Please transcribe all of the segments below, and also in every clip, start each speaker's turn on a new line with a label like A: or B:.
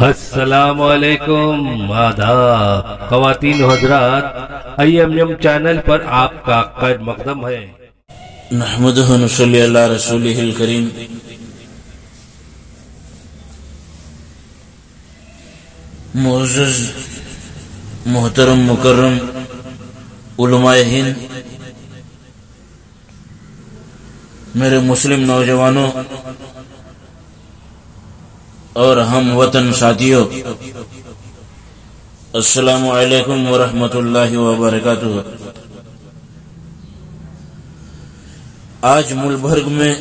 A: السلام علیکم، آداب خواتین و حضرات، IMM چینل پر آپ کا خیر مقدم ہے۔
B: نحمدہ و نصلی علی رسولہ الکریم۔ معزز محترم مکرم علماء ہند، میرے مسلم نوجوانوں اور ہم وطن ساتھیوں، السلام علیکم ورحمۃ اللہ وبرکاتہ۔ آج ملک بھر میں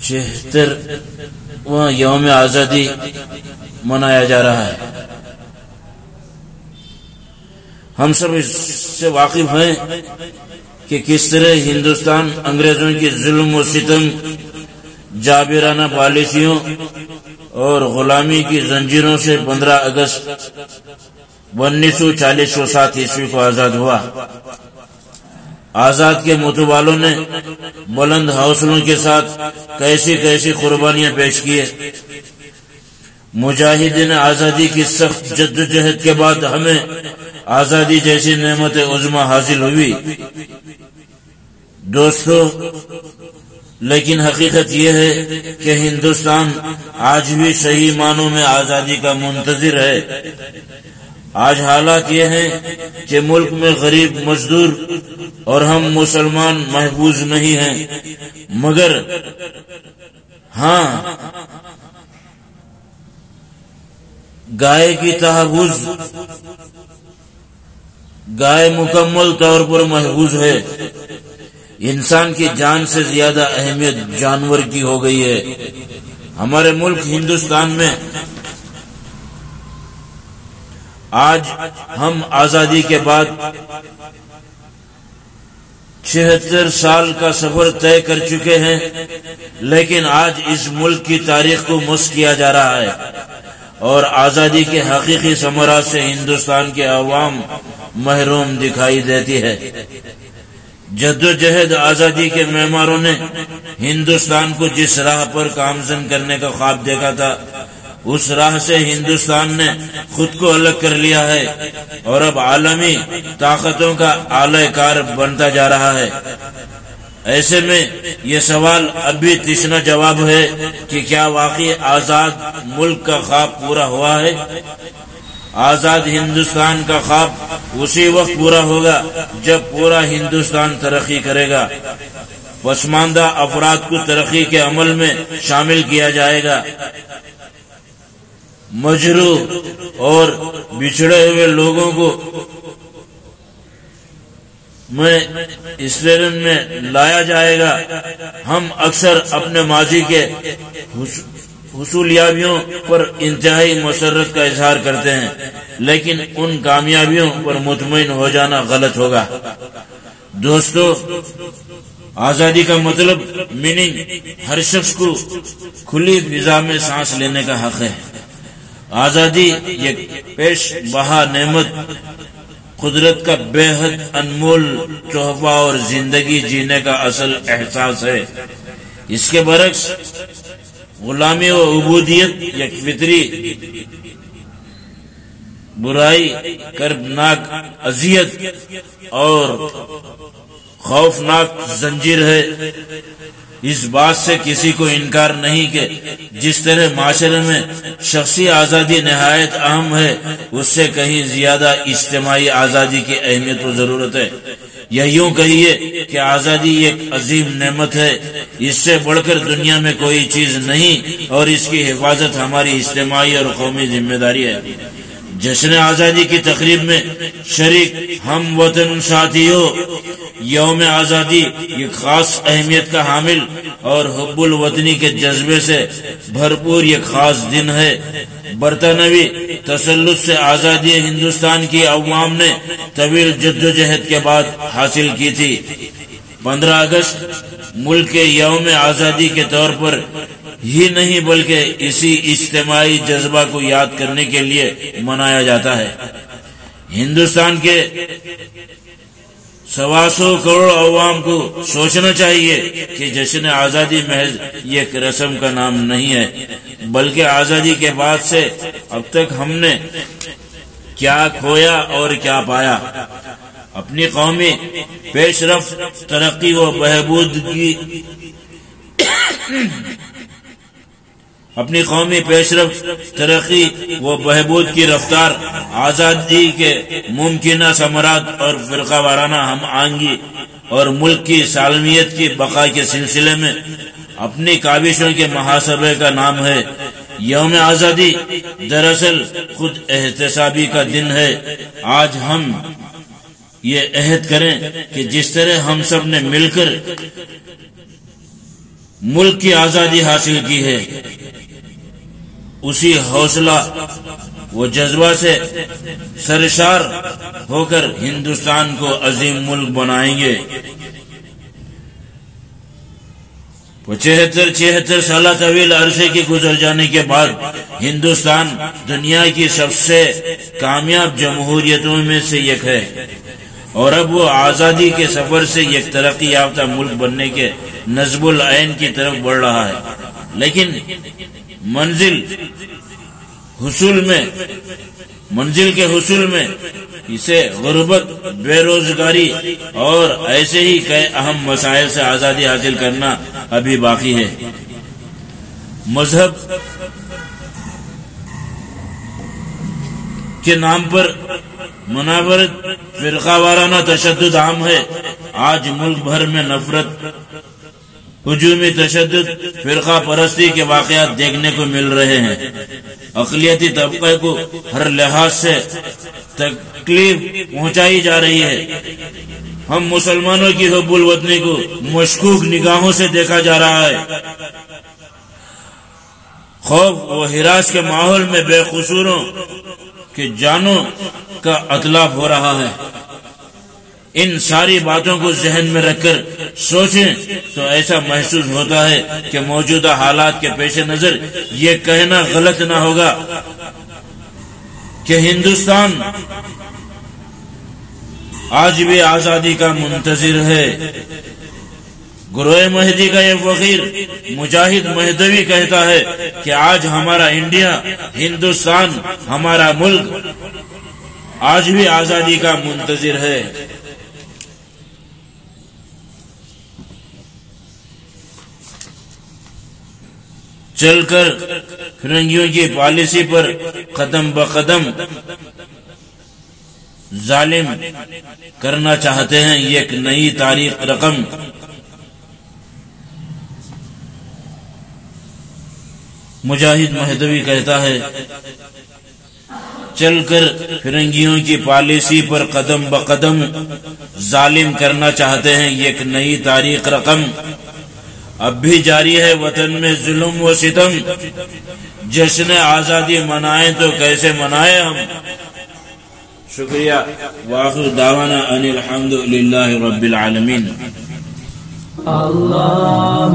B: 76واں یوم آزادی منایا جا رہا ہے۔ ہم سب اس سے واقف ہیں کہ کس طرح ہندوستان انگریزوں کی ظلم و ستم، جابرانہ پالیسیوں اور غلامی کی زنجیروں سے 15 اگست 1947 عیسوی کو آزاد ہوا۔ آزاد کے متوالوں نے بلند حوصلوں کے ساتھ کیسی کیسی قربانیاں پیش کیے۔ مجاہدین آزادی کی سخت جدوجہد کے بعد ہمیں آزادی جیسی نعمت عظمی حاصل ہوئی۔ دوستو، لیکن حقیقت یہ ہے کہ ہندوستان آج بھی صحیح معنوں میں آزادی کا منتظر ہے۔ آج حالات یہ ہیں کہ ملک میں غریب مزدور اور ہم مسلمان محفوظ نہیں ہیں، مگر ہاں، گائے کی تحفظ، گائے مکمل طور پر محفوظ ہے۔ انسان کی جان سے زیادہ اہمیت جانور کی ہو گئی ہے۔ ہمارے ملک ہندوستان میں آج ہم آزادی کے بعد 76 سال کا سفر طے کر چکے ہیں، لیکن آج اس ملک کی تاریخ کو مس کیا جا رہا ہے اور آزادی کے حقیقی ثمرات سے ہندوستان کے عوام محروم دکھائی دیتی ہے۔ جدوجہد آزادی کے معماروں نے ہندوستان کو جس راہ پر گامزن کرنے کا خواب دیکھا تھا، اس راہ سے ہندوستان نے خود کو الگ کر لیا ہے اور اب عالمی طاقتوں کا اعلی کار بنتا جا رہا ہے۔ ایسے میں یہ سوال اب بھی تشنہ جواب ہے کہ کیا واقعی آزاد ملک کا خواب پورا ہوا ہے؟ آزاد ہندوستان کا خواب اسی وقت پورا ہوگا جب پورا ہندوستان ترقی کرے گا، پسماندہ افراد کو ترقی کے عمل میں شامل کیا جائے گا، مجروح اور بچھڑے ہوئے لوگوں کو اسٹیرن میں لایا جائے گا۔ ہم اکثر اپنے ماضی کے حصولیابیوں پر انتہائی مسرت کا اظہار کرتے ہیں، لیکن ان کامیابیوں پر مطمئن ہو جانا غلط ہوگا۔ دوستو، آزادی کا مطلب میننگ ہر شخص کو کھلی فضا میں سانس لینے کا حق ہے۔ آزادی ایک پیش بہا نعمت، قدرت کا بے حد انمول تحفہ اور زندگی جینے کا اصل احساس ہے۔ اس کے برعکس غلامی و عبودیت ایک فطری برائی، کربناک اذیت اور خوفناک زنجیر ہے۔ اس بات سے کسی کو انکار نہیں کہ جس طرح معاشرے میں شخصی آزادی نہایت اہم ہے، اس سے کہیں زیادہ اجتماعی آزادی کی اہمیت و ضرورت ہے۔ یا یوں کہیے کہ آزادی ایک عظیم نعمت ہے، اس سے بڑھ کر دنیا میں کوئی چیز نہیں، اور اس کی حفاظت ہماری اجتماعی اور قومی ذمہ داری ہے۔ جشن آزادی کی تقریب میں شریک ہم وطن ساتھیوں، یوم آزادی ایک خاص اہمیت کا حامل اور حب الوطنی کے جذبے سے بھرپور ایک خاص دن ہے۔ برطانوی تسلط سے آزادی ہندوستان کی عوام نے طویل جدوجہد کے بعد حاصل کی تھی۔ 15 اگست ملک کے یوم آزادی کے طور پر ہی نہیں بلکہ اسی اجتماعی جذبہ کو یاد کرنے کے لیے منایا جاتا ہے۔ ہندوستان کے 125 کروڑ عوام کو سوچنا چاہیے کہ جشن آزادی محض یہ ایک رسم کا نام نہیں ہے، بلکہ آزادی کے بعد سے اب تک ہم نے کیا کھویا اور کیا پایا۔ اپنی قومی پیش رفت، ترقی و بہبود کی اپنی قومی پیش رفت، ترقی و بہبود کی رفتار، آزادی کے ممکنہ ثمرات اور فرقہ وارانہ ہم آہنگی اور ملک کی سالمیت کی بقا کے سلسلے میں اپنی کاوشوں کے محاسبے کا نام ہے۔ یوم آزادی دراصل خود احتسابی کا دن ہے۔ آج ہم یہ عہد کریں کہ جس طرح ہم سب نے مل کر ملک کی آزادی حاصل کی ہے، اسی حوصلہ و جذبہ سے سرشار ہو کر ہندوستان کو عظیم ملک بنائیں گے۔ 76 سالہ طویل عرصے کے گزر جانے کے بعد ہندوستان دنیا کی سب سے کامیاب جمہوریتوں میں سے ایک ہے، اور اب وہ آزادی کے سفر سے ایک ترقی یافتہ ملک بننے کے نصب العین کی طرف بڑھ رہا ہے۔ لیکن منزل کے حصول میں اسے غربت، بے روزگاری اور ایسے ہی کئی اہم مسائل سے آزادی حاصل کرنا ابھی باقی ہے۔ مذہب کے نام پر منافرت، فرقہ وارانہ تشدد عام ہے۔ آج ملک بھر میں نفرت، ہجومی تشدد، فرقہ پرستی کے واقعات دیکھنے کو مل رہے ہیں۔ اقلیتی طبقے کو ہر لحاظ سے تکلیف پہنچائی جا رہی ہے۔ ہم مسلمانوں کی حب الوطنی کو مشکوک نگاہوں سے دیکھا جا رہا ہے۔ خوف و ہراس کے ماحول میں بے قصوروں کے جانوں کا اتلاف ہو رہا ہے۔ ان ساری باتوں کو ذہن میں رکھ کر سوچیں تو ایسا محسوس ہوتا ہے کہ موجودہ حالات کے پیش نظر یہ کہنا غلط نہ ہوگا کہ ہندوستان آج بھی آزادی کا منتظر ہے۔ گروہ مہدی کا یہ فقیر مجاہد مہدوی کہتا ہے کہ آج ہمارا انڈیا، ہندوستان، ہمارا ملک آج بھی آزادی کا منتظر ہے۔ چل کر فرنگیوں کی پالیسی پر قدم بقدم ظالم کرنا چاہتے ہیں ایک نئی تاریخ رقم۔ مجاہد مہدوی کہتا ہے، چل کر فرنگیوں کی پالیسی پر قدم بقدم ظالم کرنا چاہتے ہیں ایک نئی تاریخ رقم۔ اب بھی جاری ہے وطن میں ظلم و ستم، جشن آزادی منائیں تو کیسے منائیں ہم۔ شکریہ۔ وآخر دعوانا ان الحمد للہ رب العالمین۔ اللہ